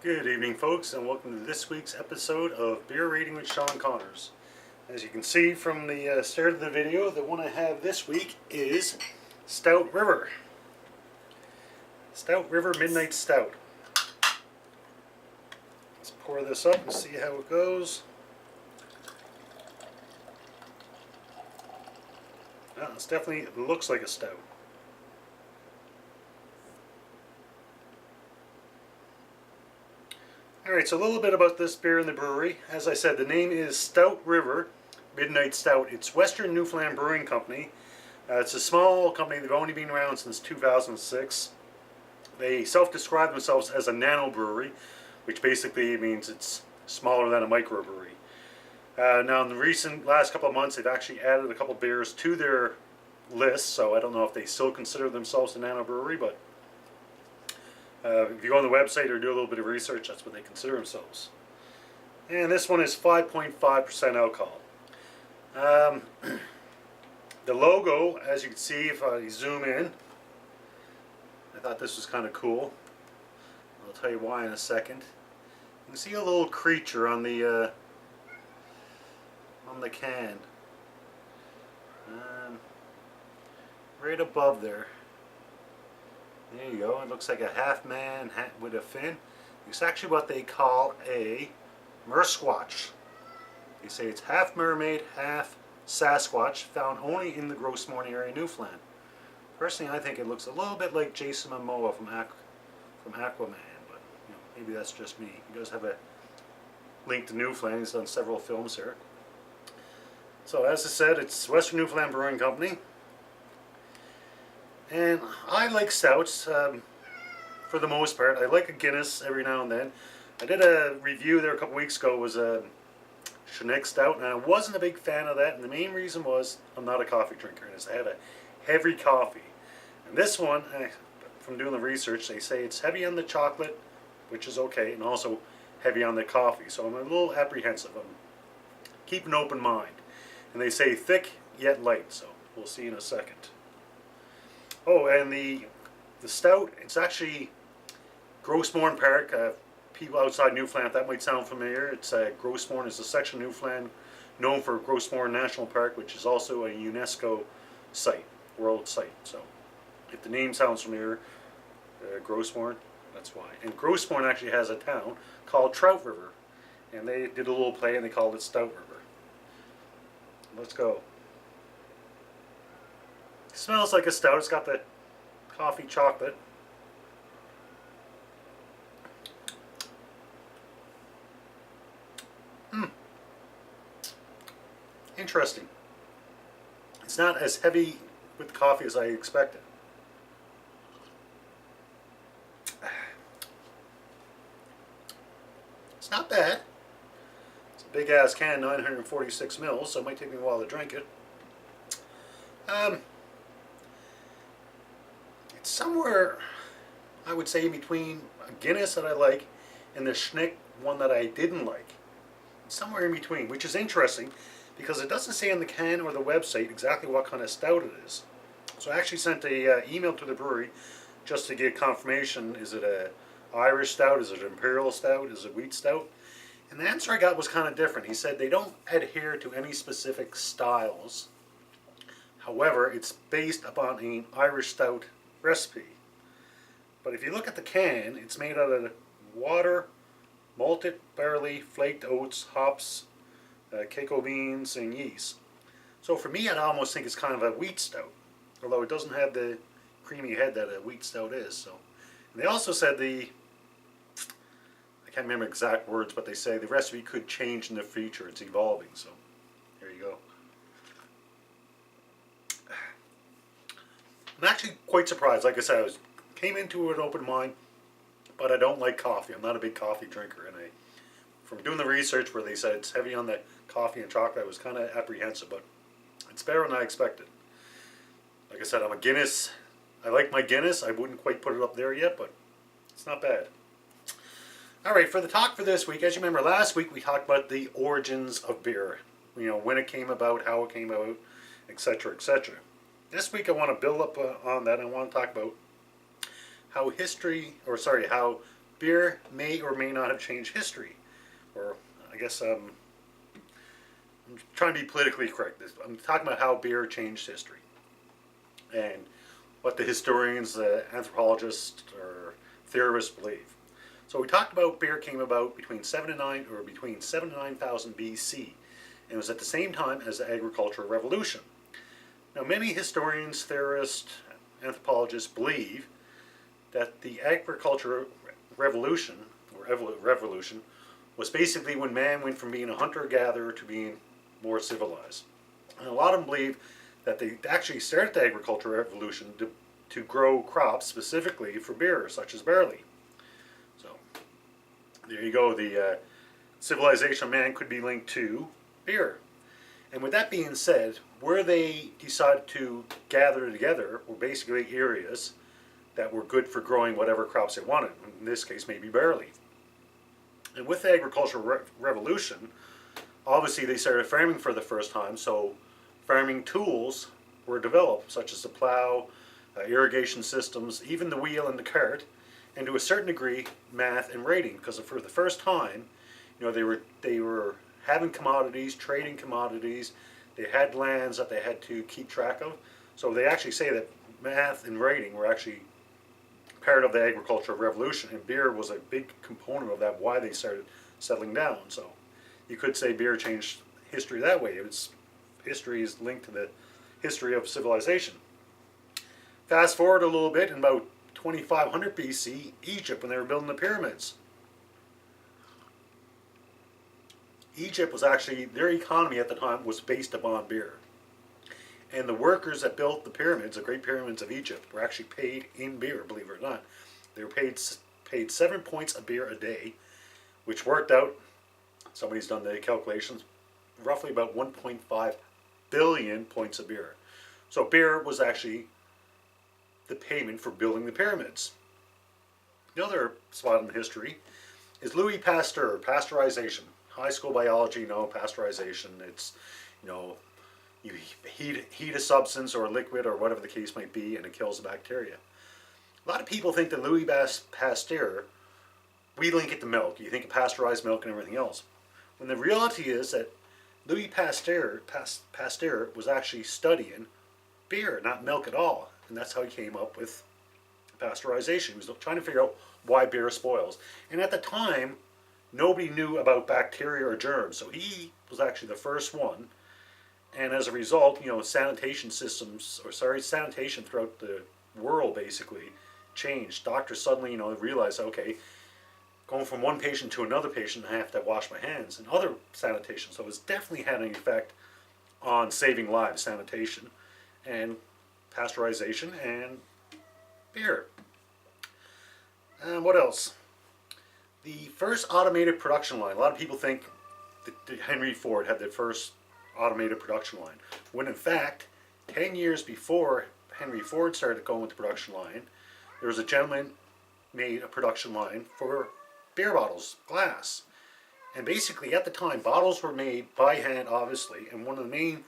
Good evening, folks, and welcome to this week's episode of Beer Rating with Sean Connors. As you can see from the start of the video, the one I have this week is Stout River. Stout River Midnight Stout. Let's pour this up and see how it goes. It definitely looks like a stout. Alright, so a little bit about this beer in the brewery. As I said, the name is Stout River Midnight Stout. It's Western Newfoundland Brewing Company. It's a small company. They've only been around since 2006. They self-describe themselves as a nano brewery, which basically means it's smaller than a microbrewery. Now in the last couple of months, they've actually added a couple of beers to their list, so I don't know if they still consider themselves a nano brewery, but if you go on the website or do a little bit of research, that's what they consider themselves. And this one is 5.5% alcohol. The logo, as you can see if I zoom in, I thought this was kind of cool. I'll tell you why in a second. You can see a little creature on the can. Right above there. There you go. It looks like a half man with a fin. It's actually what they call a mersquatch. They say it's half mermaid, half Sasquatch, found only in the Grossmorn area, Newfoundland. Personally, I think it looks a little bit like Jason Momoa from Aquaman, but maybe that's just me. He does have a link to Newfoundland. He's done several films here. So as I said, it's Western Newfoundland Brewing Company. And I like stouts for the most part. I like a Guinness every now and then. I did a review there a couple weeks ago. It was a Chinook Stout, and I wasn't a big fan of that. And the main reason was I'm not a coffee drinker, and I had a heavy coffee. And this one, from doing the research, they say it's heavy on the chocolate, which is okay, and also heavy on the coffee. So I'm a little apprehensive. I'm keeping an open mind. And they say thick yet light, so we'll see in a second. Oh, and the stout, it's actually Grossmorn Park. People outside Newfoundland, that might sound familiar. It's Grossmorn is a section of Newfoundland known for Grossmorn National Park, which is also a UNESCO site, world site. So if the name sounds familiar, Grossmorn, that's why. And Grossmorn actually has a town called Trout River, and they did a little play and they called it Stout River. Let's go. It smells like a stout. It's got the coffee chocolate. Interesting. It's not as heavy with the coffee as I expected. It's not bad. It's a big ass can, 946 mils, so it might take me a while to drink it. It's somewhere, I would say, in between a Guinness that I like and the Schnick one that I didn't like. It's somewhere in between, which is interesting because it doesn't say on the can or the website exactly what kind of stout it is. So I actually sent an email to the brewery just to get confirmation. Is it a Irish stout? Is it an imperial stout? Is it wheat stout? And the answer I got was kind of different. He said they don't adhere to any specific styles. However, it's based upon an Irish stout recipe. But if you look at the can, it's made out of water, malted barley, flaked oats, hops, cocoa beans, and yeast. So for me, I'd almost think it's kind of a wheat stout, although it doesn't have the creamy head that a wheat stout is. So, and they also said I can't remember exact words, but they say the recipe could change in the future. It's evolving. So there you go. I'm actually quite surprised. Like I said, came into it with an open mind, but I don't like coffee. I'm not a big coffee drinker, and from doing the research where they said it's heavy on the coffee and chocolate, I was kind of apprehensive, but it's better than I expected. Like I said, I'm a Guinness. I like my Guinness. I wouldn't quite put it up there yet, but it's not bad. All right, for the talk for this week, as you remember, last week we talked about the origins of beer. When it came about, how it came about, etc., etc. This week I want to build up on that. I want to talk about how beer may or may not have changed history. Or, I guess, I'm trying to be politically correct. I'm talking about how beer changed history. And what the historians, anthropologists, or theorists believe. So we talked about beer came about between 7 and 9, or between 7 and 9,000 BC. And it was at the same time as the agricultural revolution. Now many historians, theorists, anthropologists believe that the agricultural revolution, or revolution, was basically when man went from being a hunter-gatherer to being more civilized. And a lot of them believe that they actually started the agricultural revolution to grow crops specifically for beer, such as barley. So there you go. The civilization of man could be linked to beer. And with that being said, where they decided to gather together were basically areas that were good for growing whatever crops they wanted. In this case, maybe barley. And with the agricultural revolution, obviously they started farming for the first time, so farming tools were developed, such as the plow, irrigation systems, even the wheel and the cart, and to a certain degree, math and rating, because for the first time, they were having commodities, trading commodities. They had lands that they had to keep track of. So they actually say that math and rating were actually part of the agricultural revolution, and beer was a big component of that, why they started settling down. So you could say beer changed history that way. History is linked to the history of civilization. Fast forward a little bit, in about 2500 BC, Egypt, when they were building the pyramids. Egypt was actually, their economy at the time was based upon beer. And the workers that built the pyramids, the Great Pyramids of Egypt, were actually paid in beer, believe it or not. They were paid 7 points of beer a day, which worked out, somebody's done the calculations, roughly about 1.5 billion points of beer. So beer was actually the payment for building the pyramids. The other spot in history is Louis Pasteur, pasteurization. High school biology, pasteurization. It's, you heat a substance or a liquid or whatever the case might be, and it kills the bacteria. A lot of people think that Louis Pasteur, we link it to milk. You think of pasteurized milk and everything else. When the reality is that Louis Pasteur was actually studying beer, not milk at all. And that's how he came up with pasteurization. He was trying to figure out why beer spoils. And at the time, nobody knew about bacteria or germs. So he was actually the first one. And as a result, sanitation throughout the world basically changed. Doctors suddenly, realized, okay, going from one patient to another patient, I have to wash my hands, and other sanitation. So it's definitely had an effect on saving lives, sanitation, and pasteurization, and beer. And what else? The first automated production line. A lot of people think that Henry Ford had the first automated production line, when in fact, 10 years before Henry Ford started going with the production line, there was a gentleman made a production line for beer bottles, glass. And basically at the time, bottles were made by hand, obviously, and one of the main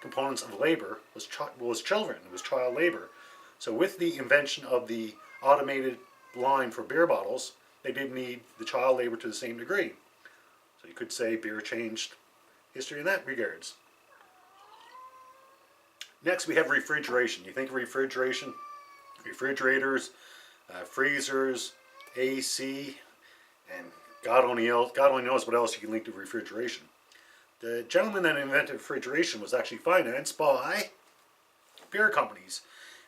components of labor was children. It was child labor. So with the invention of the automated line for beer bottles, they didn't need the child labor to the same degree. So you could say beer changed history in that regards. Next we have refrigeration. You think of refrigeration, refrigerators, freezers, AC, and God only knows what else you can link to refrigeration. The gentleman that invented refrigeration was actually financed by beer companies.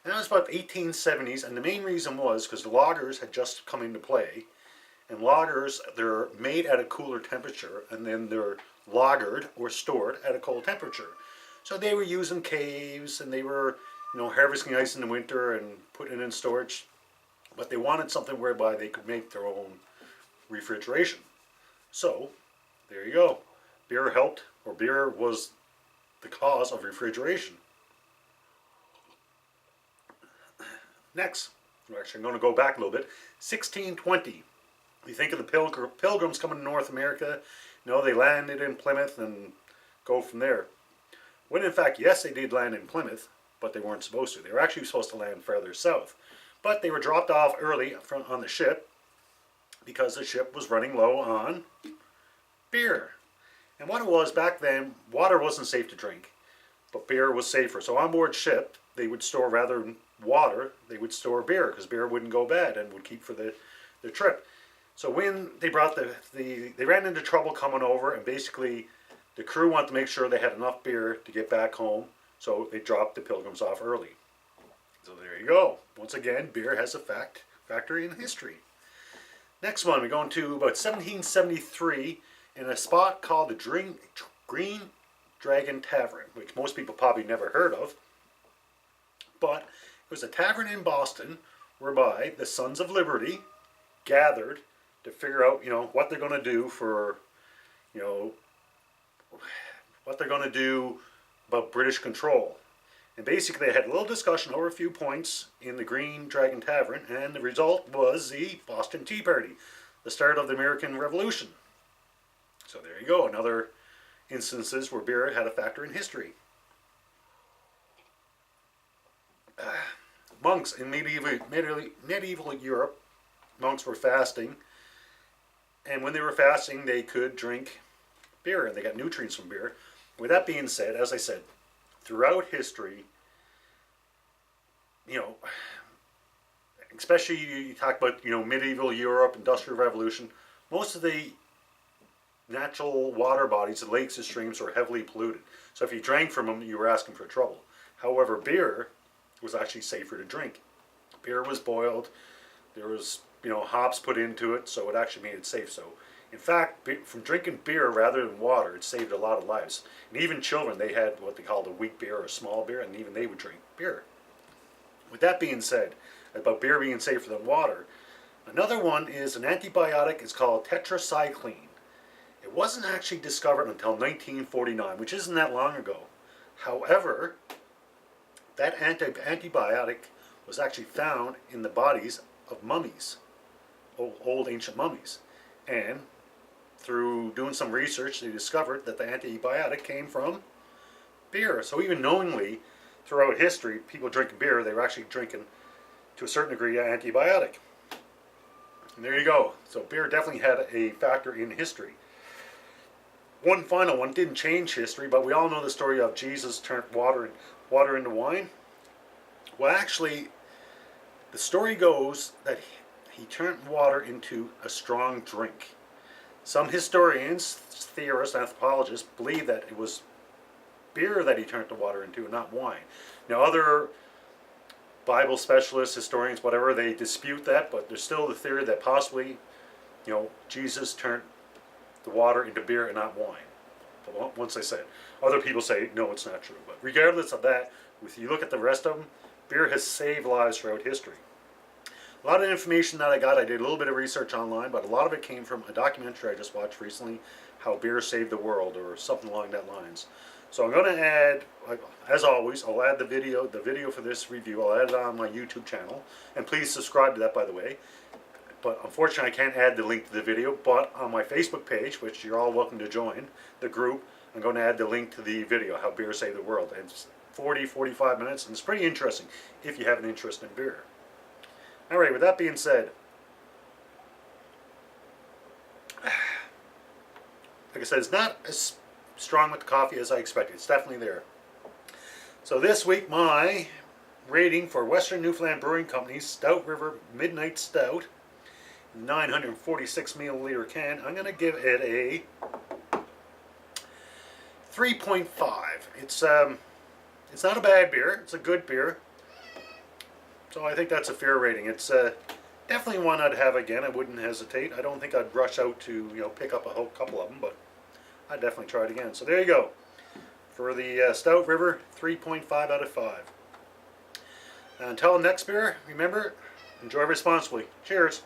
And that was about the 1870s, and the main reason was because the lagers had just come into play. And lagers, they're made at a cooler temperature, and then they're lagered or stored at a cold temperature. So they were using caves, and they were, harvesting ice in the winter and putting it in storage. But they wanted something whereby they could make their own refrigeration. So, there you go. Beer helped, or beer was the cause of refrigeration. Next, we're actually going to go back a little bit. 1620. You think of the pilgrims coming to North America, they landed in Plymouth and go from there. When in fact, yes, they did land in Plymouth, but they weren't supposed to. They were actually supposed to land further south. But they were dropped off early on the ship, because the ship was running low on beer. And what it was back then, water wasn't safe to drink, but beer was safer. So on board ship, they would store, rather than water, they would store beer, because beer wouldn't go bad and would keep for the trip. So when they brought they ran into trouble coming over, and basically the crew wanted to make sure they had enough beer to get back home, so they dropped the Pilgrims off early. So there you go. Once again, beer has a factor in history. Next one, we're going to about 1773 in a spot called the Green Dragon Tavern, which most people probably never heard of. But it was a tavern in Boston whereby the Sons of Liberty gathered to figure out, what they're going to do for, what they're going to do about British control. And basically they had a little discussion over a few points in the Green Dragon Tavern, and the result was the Boston Tea Party, the start of the American Revolution. So there you go, another instances where beer had a factor in history. Monks in medieval Europe, monks were fasting, and when they were fasting they could drink beer, and they got nutrients from beer. With that being said, as I said, throughout history, especially you talk about, medieval Europe, Industrial Revolution, most of the natural water bodies, the lakes and streams, were heavily polluted. So if you drank from them, you were asking for trouble. However, beer was actually safer to drink. Beer was boiled, there was, hops put into it, so it actually made it safe. So in fact, from drinking beer rather than water, it saved a lot of lives. And even children, they had what they called a weak beer or a small beer, and even they would drink beer. With that being said, about beer being safer than water, another one is an antibiotic. It's called tetracycline. It wasn't actually discovered until 1949, which isn't that long ago. However, that antibiotic was actually found in the bodies of mummies, old ancient mummies. And through doing some research, they discovered that the antibiotic came from beer. So even knowingly, throughout history, people drinking beer, they were actually drinking, to a certain degree, an antibiotic. And there you go. So beer definitely had a factor in history. One final one, didn't change history, but we all know the story of Jesus turned water into wine. Well, actually, the story goes that he turned water into a strong drink. Some historians, theorists, anthropologists believe that it was beer that he turned the water into, and not wine. Now, other Bible specialists, historians, whatever, they dispute that, but there's still the theory that possibly, Jesus turned the water into beer and not wine. But once I said, other people say no, it's not true. But regardless of that, if you look at the rest of them, beer has saved lives throughout history. A lot of information that I got, I did a little bit of research online, but a lot of it came from a documentary I just watched recently, How Beer Saved the World, or something along that lines. So I'm going to add, as always, I'll add the video for this review. I'll add it on my YouTube channel, and please subscribe to that, by the way. But unfortunately, I can't add the link to the video, but on my Facebook page, which you're all welcome to join, the group, I'm going to add the link to the video, How Beer Saved the World. And it's 40-45 minutes, and it's pretty interesting if you have an interest in beer. Alright, with that being said, like I said, it's not as strong with the coffee as I expected. It's definitely there. So this week, my rating for Western Newfoundland Brewing Company's Stout River Midnight Stout, 946 milliliter can, I'm going to give it a 3.5. It's not a bad beer. It's a good beer. So I think that's a fair rating. It's definitely one I'd have again. I wouldn't hesitate. I don't think I'd rush out to pick up a whole couple of them, but I'd definitely try it again. So there you go. For the Stout River, 3.5 out of 5. Until next beer, remember, enjoy responsibly. Cheers.